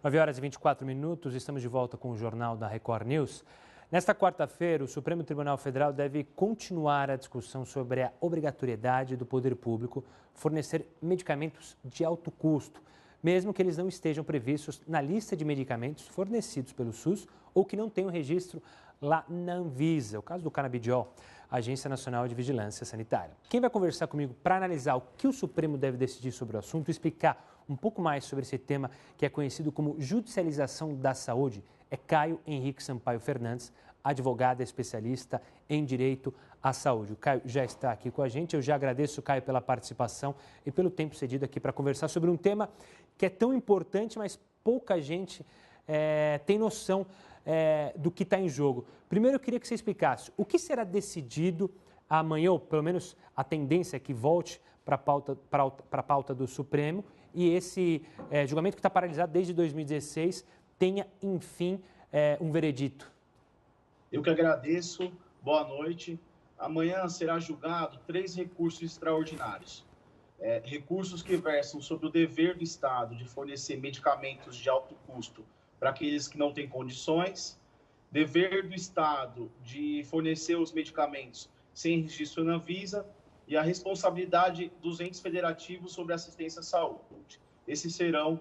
9h24, estamos de volta com o Jornal da Record News. Nesta quarta-feira, o Supremo Tribunal Federal deve continuar a discussão sobre a obrigatoriedade do poder público fornecer medicamentos de alto custo, mesmo que eles não estejam previstos na lista de medicamentos fornecidos pelo SUS ou que não tenham registro lá na Anvisa, o caso do Canabidiol, Agência Nacional de Vigilância Sanitária. Quem vai conversar comigo para analisar o que o Supremo deve decidir sobre o assunto e explicar um pouco mais sobre esse tema que é conhecido como judicialização da saúde é Caio Henrique Sampaio Fernandes, advogado especialista em direito à saúde. O Caio já está aqui com a gente. Eu já agradeço, Caio, pela participação e pelo tempo cedido aqui para conversar sobre um tema que é tão importante, mas pouca gente tem noção do que está em jogo. Primeiro, eu queria que você explicasse o que será decidido amanhã, ou pelo menos a tendência é que volte para a pauta do Supremo e esse julgamento que está paralisado desde 2016 tenha, enfim, um veredito. Eu que agradeço, boa noite. Amanhã será julgado 3 recursos extraordinários. Recursos que versam sobre o dever do Estado de fornecer medicamentos de alto custo para aqueles que não têm condições, dever do Estado de fornecer os medicamentos sem registro na Anvisa e a responsabilidade dos entes federativos sobre assistência à saúde. Esses serão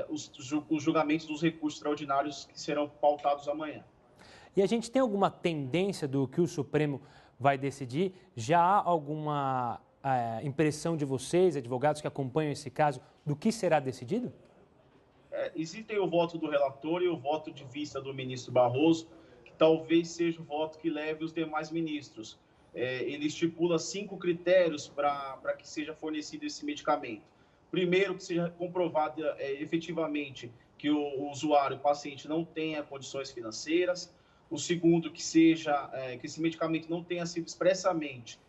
os julgamentos dos recursos extraordinários que serão pautados amanhã. E a gente tem alguma tendência do que o Supremo vai decidir? Já há alguma impressão de vocês, advogados que acompanham esse caso, do que será decidido? Existem o voto do relator e o voto de vista do ministro Barroso, que talvez seja o voto que leve os demais ministros. Ele estipula 5 critérios para que seja fornecido esse medicamento. Primeiro, que seja comprovado efetivamente que o usuário, o paciente, não tenha condições financeiras. O segundo, que esse medicamento não tenha sido expressamente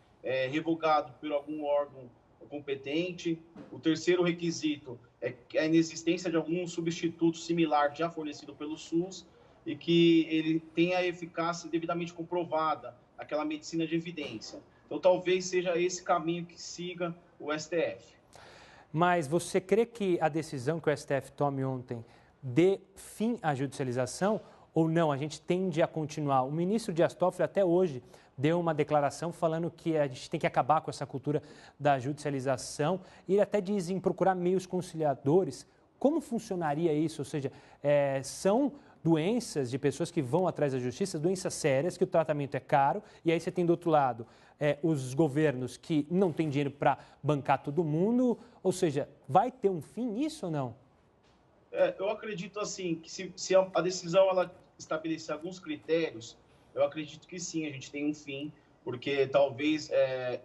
revogado por algum órgão competente. O terceiro requisito é a inexistência de algum substituto similar já fornecido pelo SUS e que ele tenha a eficácia devidamente comprovada, aquela medicina de evidência. Então, talvez seja esse caminho que siga o STF. Mas você crê que a decisão que o STF tome ontem dê fim à judicialização ou não? A gente tende a continuar. O ministro Dias Toffoli até hoje deu uma declaração falando que a gente tem que acabar com essa cultura da judicialização e ele até diz em procurar meios conciliadores. Como funcionaria isso? Ou seja, são doenças de pessoas que vão atrás da justiça, doenças sérias, que o tratamento é caro, e aí você tem do outro lado os governos que não têm dinheiro para bancar todo mundo, ou seja, vai ter um fim nisso ou não? Eu acredito assim, que se a decisão ela estabelecer alguns critérios, eu acredito que sim, a gente tem um fim, porque talvez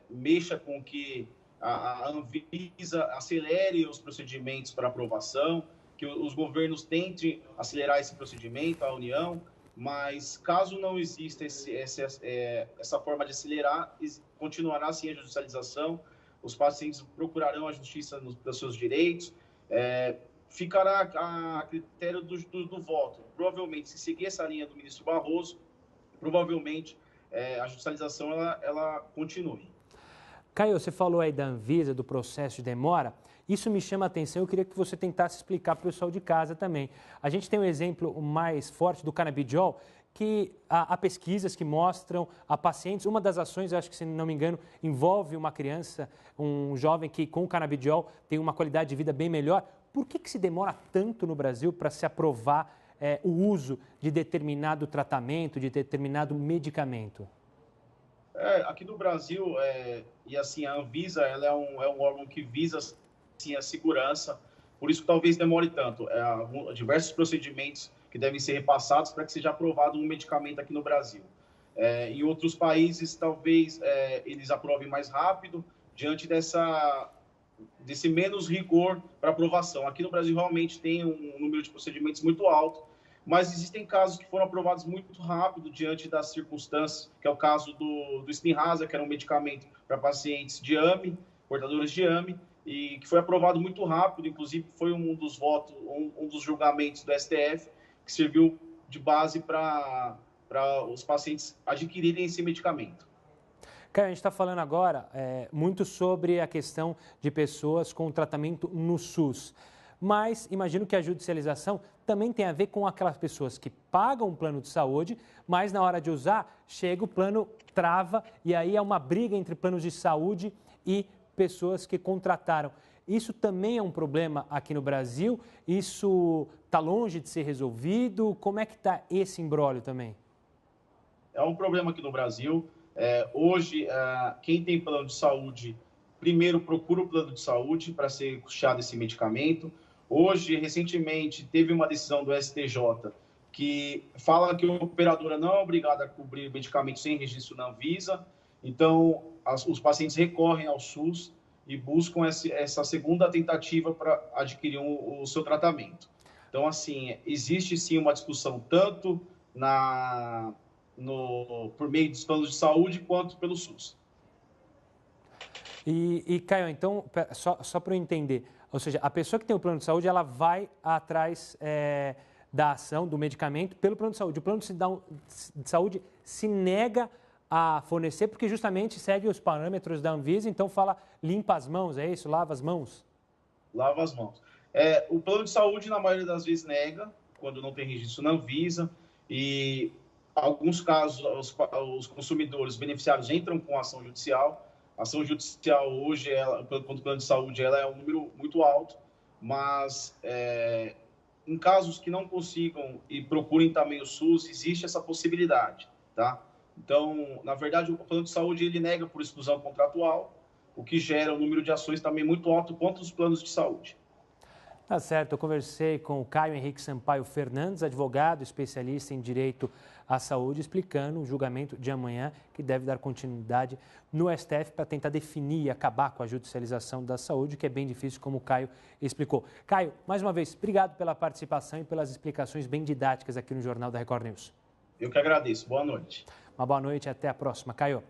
mexa com que a Anvisa acelere os procedimentos para aprovação, que os governos tentem acelerar esse procedimento, a União, mas caso não exista essa forma de acelerar, continuará sim a judicialização, os pacientes procurarão a justiça dos seus direitos, ficará a critério do voto. Provavelmente, se seguir essa linha do ministro Barroso, provavelmente a judicialização ela continue. Caio, você falou aí da Anvisa, do processo de demora. Isso me chama a atenção, eu queria que você tentasse explicar para o pessoal de casa também. A gente tem um exemplo mais forte do Canabidiol, que há pesquisas que mostram a pacientes, uma das ações, eu acho que se não me engano, envolve uma criança, um jovem que com o Canabidiol tem uma qualidade de vida bem melhor. Por que se demora tanto no Brasil para se aprovar o uso de determinado tratamento, de determinado medicamento? Aqui no Brasil, e assim, a Anvisa ela é um órgão que visa assim, a segurança, por isso que talvez demore tanto. Diversos procedimentos que devem ser repassados para que seja aprovado um medicamento aqui no Brasil. Em outros países, talvez eles aprovem mais rápido, diante desse menos rigor para aprovação. Aqui no Brasil, realmente tem um número de procedimentos muito alto, mas existem casos que foram aprovados muito rápido diante das circunstâncias, que é o caso do Spinraza, que era um medicamento para pacientes de AME, portadores de AME, e que foi aprovado muito rápido, inclusive foi um dos votos, um dos julgamentos do STF, que serviu de base para os pacientes adquirirem esse medicamento. Caio, a gente está falando agora muito sobre a questão de pessoas com tratamento no SUS. mas imagino que a judicialização também tem a ver com aquelas pessoas que pagam um plano de saúde, mas na hora de usar, chega o plano, trava, e aí é uma briga entre planos de saúde e pessoas que contrataram. Isso também é um problema aqui no Brasil? Isso está longe de ser resolvido? Como é que está esse imbróglio também? É um problema aqui no Brasil. Hoje, quem tem plano de saúde, primeiro procura o plano de saúde para ser custeado esse medicamento. Hoje, recentemente, teve uma decisão do STJ que fala que a operadora não é obrigada a cobrir medicamentos sem registro na Anvisa. Então, os pacientes recorrem ao SUS e buscam essa segunda tentativa para adquirir o seu tratamento. Então, assim, existe sim uma discussão tanto por meio dos planos de saúde quanto pelo SUS. E Caio, então, só para eu entender, ou seja, a pessoa que tem o plano de saúde, ela vai atrás da ação, do medicamento, pelo plano de saúde. O plano de saúde se nega a fornecer, porque justamente segue os parâmetros da Anvisa, então fala limpa as mãos, é isso? Lava as mãos? Lava as mãos. O plano de saúde, na maioria das vezes, nega, quando não tem registro na Anvisa, e em alguns casos, os consumidores beneficiários entram com ação judicial. A ação judicial hoje, quanto plano de saúde, ela é um número muito alto, mas em casos que não consigam e procurem também o SUS, existe essa possibilidade, tá? Então, na verdade, o plano de saúde ele nega por exclusão contratual, o que gera um número de ações também muito alto quanto os planos de saúde. Tá certo, eu conversei com o Caio Henrique Sampaio Fernandes, advogado, especialista em direito à saúde, explicando o julgamento de amanhã, que deve dar continuidade no STF para tentar definir e acabar com a judicialização da saúde, que é bem difícil, como o Caio explicou. Caio, mais uma vez, obrigado pela participação e pelas explicações bem didáticas aqui no Jornal da Record News. Eu que agradeço. Boa noite. Uma boa noite e até a próxima, Caio.